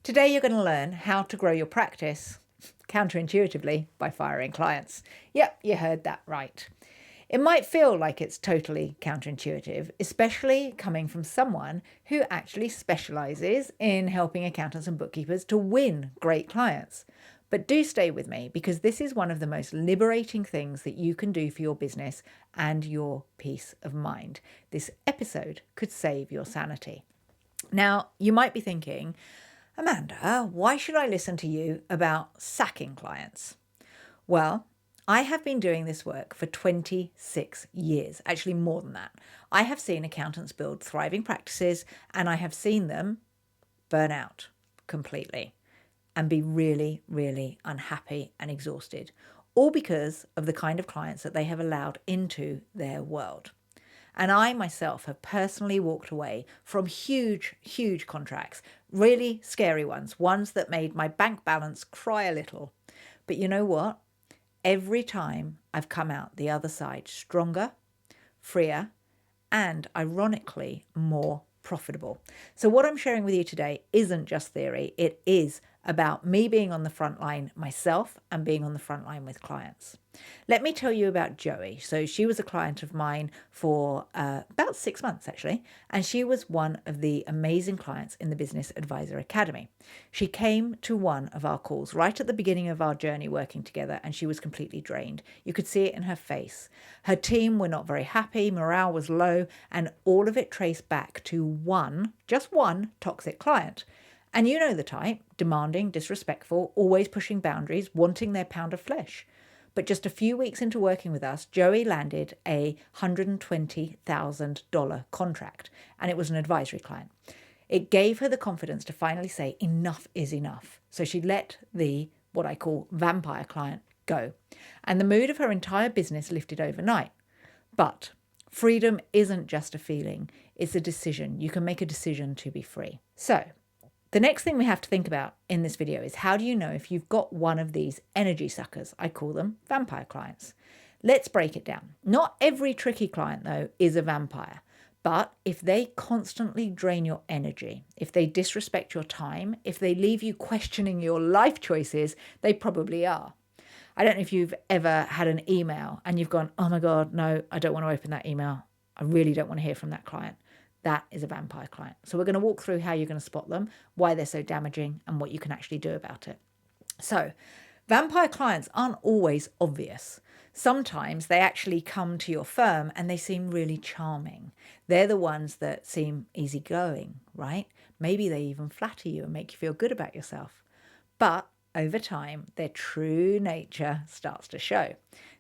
Today you're going to learn how to grow your practice counterintuitively by firing clients. Yep, you heard that right. It might feel like it's totally counterintuitive, especially coming from someone who actually specializes in helping accountants and bookkeepers to win great clients. But do stay with me because this is one of the most liberating things that you can do for your business and your peace of mind. This episode could save your sanity. Now, you might be thinking, Amanda, why should I listen to you about sacking clients? Well, I have been doing this work for 26 years, actually more than that. I have seen accountants build thriving practices and I have seen them burn out completely and be really, really unhappy and exhausted, all because of the kind of clients that they have allowed into their world. And I myself have personally walked away from huge, huge contracts, really scary ones that made my bank balance cry a little. But you know what? Every time I've come out the other side stronger, freer, and ironically more profitable. So what I'm sharing with you today isn't just theory. It is about me being on the front line myself and being on the front line with clients. Let me tell you about Joey. So she was a client of mine for about 6 months actually, and she was one of the amazing clients in the Business Advisor Academy. She came to one of our calls right at the beginning of our journey working together, and she was completely drained. You could see it in her face. Her team were not very happy, morale was low, and all of it traced back to just one toxic client. And you know the type: demanding, disrespectful, always pushing boundaries, wanting their pound of flesh. But just a few weeks into working with us, Joey landed a $120,000 contract, and it was an advisory client. It gave her the confidence to finally say enough is enough. So she let the, what I call, vampire client go. And the mood of her entire business lifted overnight. But freedom isn't just a feeling, it's a decision. You can make a decision to be free. So the next thing we have to think about in this video is, how do you know if you've got one of these energy suckers? I call them vampire clients. Let's break it down. Not every tricky client, though, is a vampire. But if they constantly drain your energy, if they disrespect your time, if they leave you questioning your life choices, they probably are. I don't know if you've ever had an email and you've gone, oh my God, no, I don't want to open that email. I really don't want to hear from that client. That is a vampire client. So we're going to walk through how you're going to spot them, why they're so damaging, and what you can actually do about it. So vampire clients aren't always obvious. Sometimes they actually come to your firm and they seem really charming. They're the ones that seem easygoing, right? Maybe they even flatter you and make you feel good about yourself. But over time, their true nature starts to show.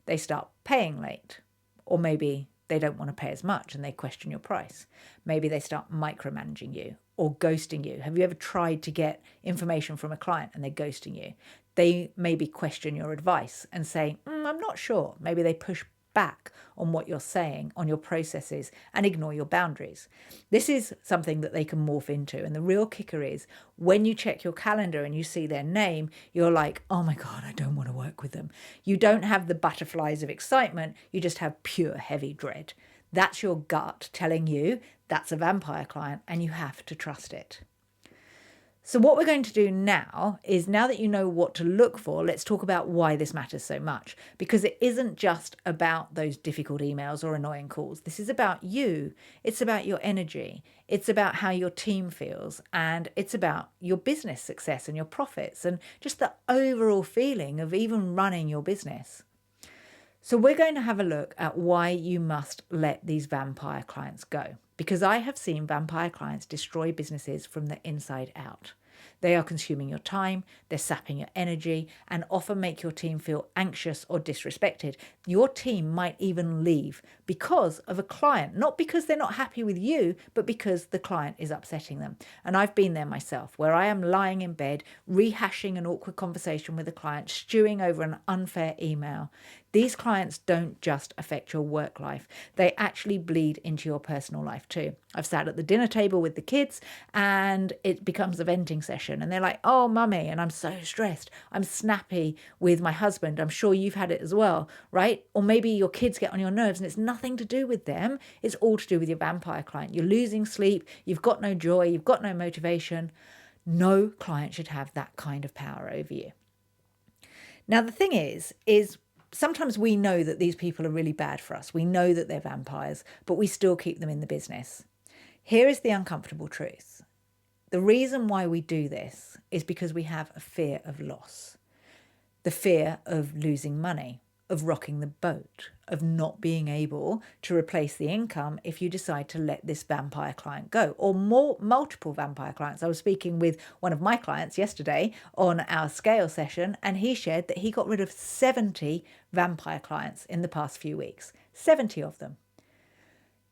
They start paying late, or maybe they don't want to pay as much and they question your price. Maybe they start micromanaging you or ghosting you. Have you ever tried to get information from a client and they're ghosting you? They maybe question your advice and say, I'm not sure. Maybe they push back on what you're saying, on your processes, and ignore your boundaries. This is something that they can morph into. And the real kicker is when you check your calendar and you see their name, you're like, oh my God, I don't want to work with them. You don't have the butterflies of excitement. You just have pure heavy dread. That's your gut telling you that's a vampire client and you have to trust it. So what we're going to do now is, now that you know what to look for, let's talk about why this matters so much. Because it isn't just about those difficult emails or annoying calls. This is about you. It's about your energy. It's about how your team feels. And it's about your business success and your profits and just the overall feeling of even running your business. So we're going to have a look at why you must let these vampire clients go. Because I have seen vampire clients destroy businesses from the inside out. They are consuming your time, they're sapping your energy, and often make your team feel anxious or disrespected. Your team might even leave because of a client, not because they're not happy with you, but because the client is upsetting them. And I've been there myself, where I am lying in bed, rehashing an awkward conversation with a client, stewing over an unfair email. These clients don't just affect your work life. They actually bleed into your personal life too. I've sat at the dinner table with the kids and it becomes a venting session and they're like, oh, mummy, and I'm so stressed. I'm snappy with my husband. I'm sure you've had it as well, right? Or maybe your kids get on your nerves and it's nothing to do with them. It's all to do with your vampire client. You're losing sleep. You've got no joy. You've got no motivation. No client should have that kind of power over you. Now, the thing is sometimes we know that these people are really bad for us. We know that they're vampires, but we still keep them in the business. Here is the uncomfortable truth. The reason why we do this is because we have a fear of loss, the fear of losing money, of rocking the boat, of not being able to replace the income if you decide to let this vampire client go, or multiple vampire clients. I was speaking with one of my clients yesterday on our scale session, and he shared that he got rid of 70 vampire clients in the past few weeks, 70 of them.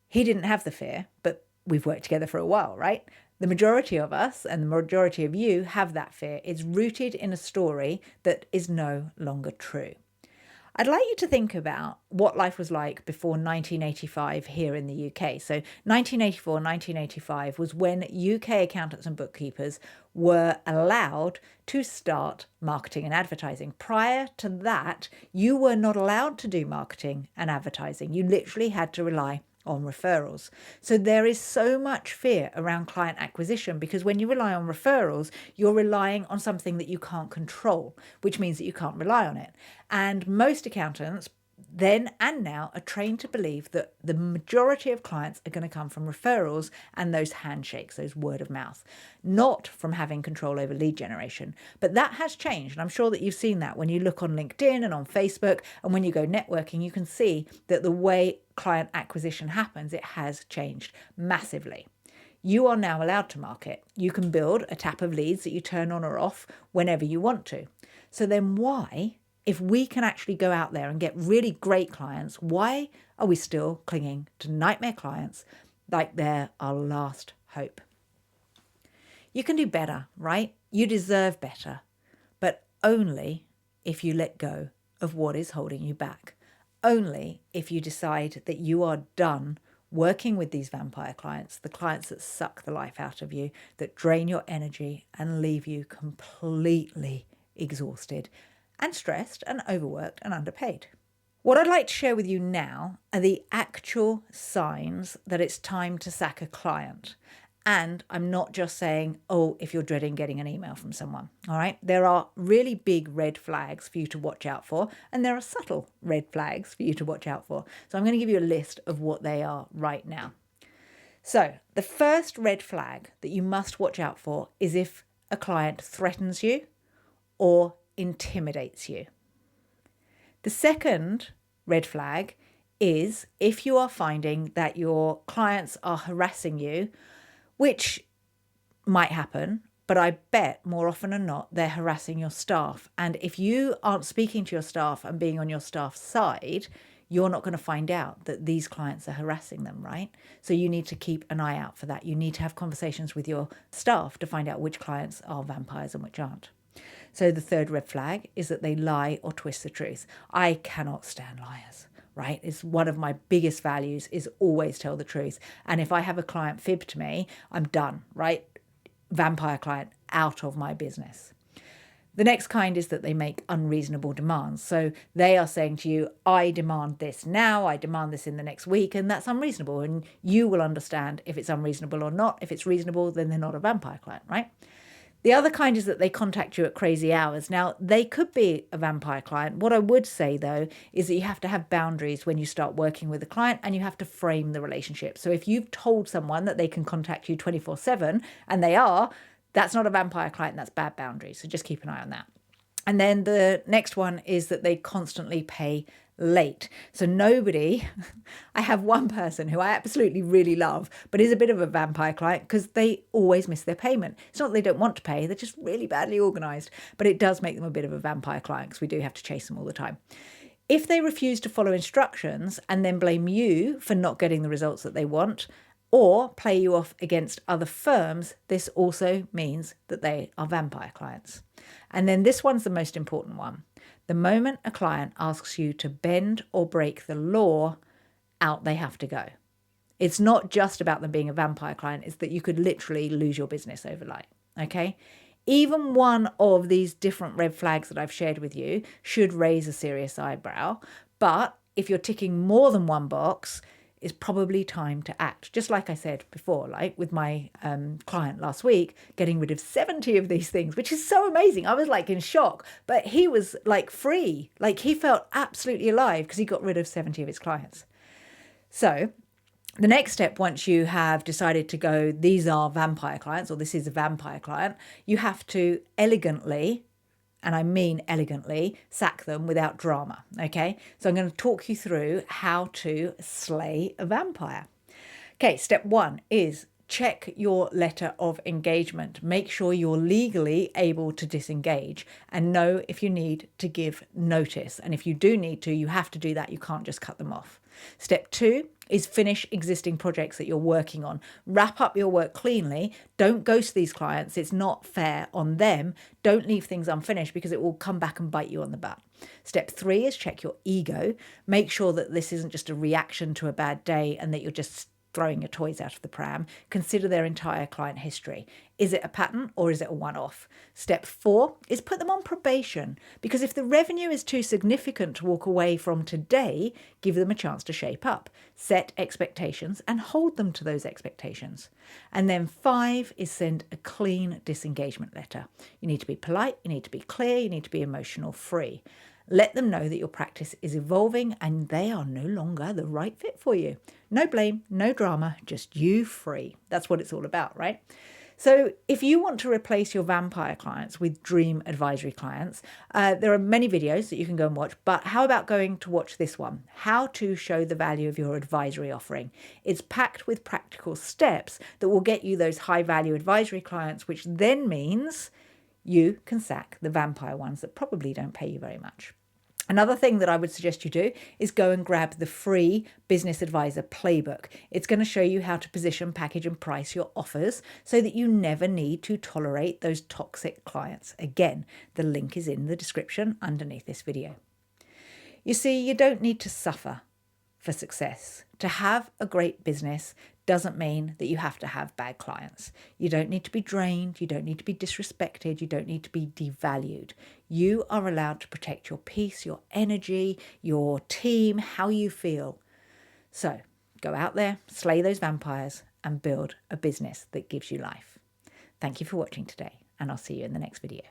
He didn't have the fear, but we've worked together for a while, right? The majority of us and the majority of you have that fear. It's rooted in a story that is no longer true. I'd like you to think about what life was like before 1985 here in the UK. So 1984, 1985 was when UK accountants and bookkeepers were allowed to start marketing and advertising. Prior to that, you were not allowed to do marketing and advertising. You literally had to rely on referrals. So there is so much fear around client acquisition because when you rely on referrals, you're relying on something that you can't control, which means that you can't rely on it. And most accountants then and now are trained to believe that the majority of clients are going to come from referrals and those handshakes, those word of mouth, not from having control over lead generation. But that has changed. And I'm sure that you've seen that when you look on LinkedIn and on Facebook, and when you go networking, you can see that the way client acquisition happens, it has changed massively. You are now allowed to market. You can build a tap of leads that you turn on or off whenever you want to. So then why, if we can actually go out there and get really great clients, why are we still clinging to nightmare clients like they're our last hope? You can do better, right? You deserve better, but only if you let go of what is holding you back. Only if you decide that you are done working with these vampire clients, the clients that suck the life out of you, that drain your energy and leave you completely exhausted and stressed and overworked and underpaid. What I'd like to share with you now are the actual signs that it's time to sack a client. And I'm not just saying, oh, if you're dreading getting an email from someone, all right? There are really big red flags for you to watch out for, and there are subtle red flags for you to watch out for. So I'm going to give you a list of what they are right now. So the first red flag that you must watch out for is if a client threatens you or intimidates you. The second red flag is if you are finding that your clients are harassing you, which might happen, but I bet more often than not, they're harassing your staff. And if you aren't speaking to your staff and being on your staff's side, you're not going to find out that these clients are harassing them, right? So you need to keep an eye out for that. You need to have conversations with your staff to find out which clients are vampires and which aren't. So the third red flag is that they lie or twist the truth. I cannot stand liars. Right? It's one of my biggest values is always tell the truth. And if I have a client fib to me, I'm done, right? Vampire client out of my business. The next kind is that they make unreasonable demands. So they are saying to you, I demand this now, I demand this in the next week, and that's unreasonable. And you will understand if it's unreasonable or not. If it's reasonable, then they're not a vampire client, right? The other kind is that they contact you at crazy hours. Now, they could be a vampire client. What I would say, though, is that you have to have boundaries when you start working with a client and you have to frame the relationship. So if you've told someone that they can contact you 24/7 and they are, that's not a vampire client, that's bad boundaries. So just keep an eye on that. And then the next one is that they constantly pay late. So I have one person who I absolutely really love, but is a bit of a vampire client because they always miss their payment. It's not that they don't want to pay, they're just really badly organised, but it does make them a bit of a vampire client because we do have to chase them all the time. If they refuse to follow instructions and then blame you for not getting the results that they want, or play you off against other firms, this also means that they are vampire clients. And then this one's the most important one. The moment a client asks you to bend or break the law, out they have to go. It's not just about them being a vampire client, it's that you could literally lose your business overnight, okay? Even one of these different red flags that I've shared with you should raise a serious eyebrow. But if you're ticking more than one box, it's probably time to act. Just like I said before, like with my client last week, getting rid of 70 of these things, which is so amazing. I was like in shock, but he was like free. Like he felt absolutely alive because he got rid of 70 of his clients. So the next step, once you have decided to go, these are vampire clients, or this is a vampire client, you have to elegantly, and I mean elegantly, sack them without drama, okay? So I'm going to talk you through how to slay a vampire. Okay, step 1 is check your letter of engagement. Make sure you're legally able to disengage and know if you need to give notice. And if you do need to, you have to do that. You can't just cut them off. Step 2 is finish existing projects that you're working on. Wrap up your work cleanly. Don't ghost these clients. It's not fair on them. Don't leave things unfinished because it will come back and bite you on the butt. Step 3 is check your ego. Make sure that this isn't just a reaction to a bad day and that you're just throwing your toys out of the pram. Consider their entire client history. Is it a pattern or is it a one-off? Step 4 is put them on probation, because if the revenue is too significant to walk away from today, give them a chance to shape up. Set expectations and hold them to those expectations. And then 5 is send a clean disengagement letter. You need to be polite, you need to be clear, you need to be emotional free. Let them know that your practice is evolving and they are no longer the right fit for you. No blame, no drama, just you free. That's what it's all about, right? So if you want to replace your vampire clients with dream advisory clients, there are many videos that you can go and watch, but how about going to watch this one? How to show the value of your advisory offering. It's packed with practical steps that will get you those high value advisory clients, which then means you can sack the vampire ones that probably don't pay you very much. Another thing that I would suggest you do is go and grab the free Business Advisor Playbook. It's going to show you how to position, package and price your offers so that you never need to tolerate those toxic clients. Again, the link is in the description underneath this video. You see, you don't need to suffer for success. To have a great business doesn't mean that you have to have bad clients. You don't need to be drained. You don't need to be disrespected. You don't need to be devalued. You are allowed to protect your peace, your energy, your team, how you feel. So go out there, slay those vampires and build a business that gives you life. Thank you for watching today, and I'll see you in the next video.